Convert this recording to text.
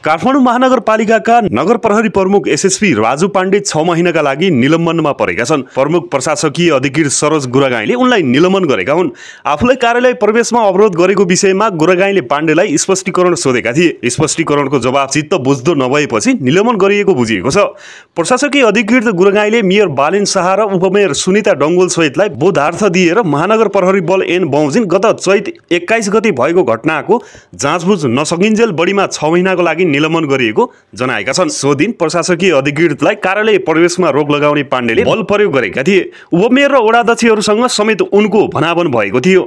काठमाडौँ महानगरपालिकाका नगर प्रहरी प्रमुख एसएसपी राजु पाण्डे 6 महिनाका लागि निलम्बनमा परेका छन्। प्रमुख प्रशासकीय अधिकृत सरोज गुरागाईले उनलाई निलम्बन गरेका हुन्। आफूलाई कार्यालय प्रवेशमा अवरोध गरेको विषयमा गुरागाईले पाण्डेलाई स्पष्टीकरण सोधेका थिए। स्पष्टीकरणको जवाब चित्त बुझ्दो नभएपछि निलम्बन गरिएको बुझिएको छ। प्रशासकीय अधिकृत गुरागाईले मेयर बालेन शाह र उपमेयर सुनिता डङ्गोल सहितलाई बोधार्थ दिएर महानगर प्रहरी बल एन बमोजिम गत चैत 21 गते भएको घटनाको जाँचबुझ नसकिन्जेल बढीमा 6 महिनाको लागि निलम्बन गरिएको जनाएका छन्। सो दिन प्रशासकीय अधिकृतलाई कार्यालय प्रवेशमा रोक लगाउने पाण्डेले बल प्रयोग गरेका थिए। उपमेयर र वडाध्यक्षहरूसँग समेत उनको भनाभन भएको थियो।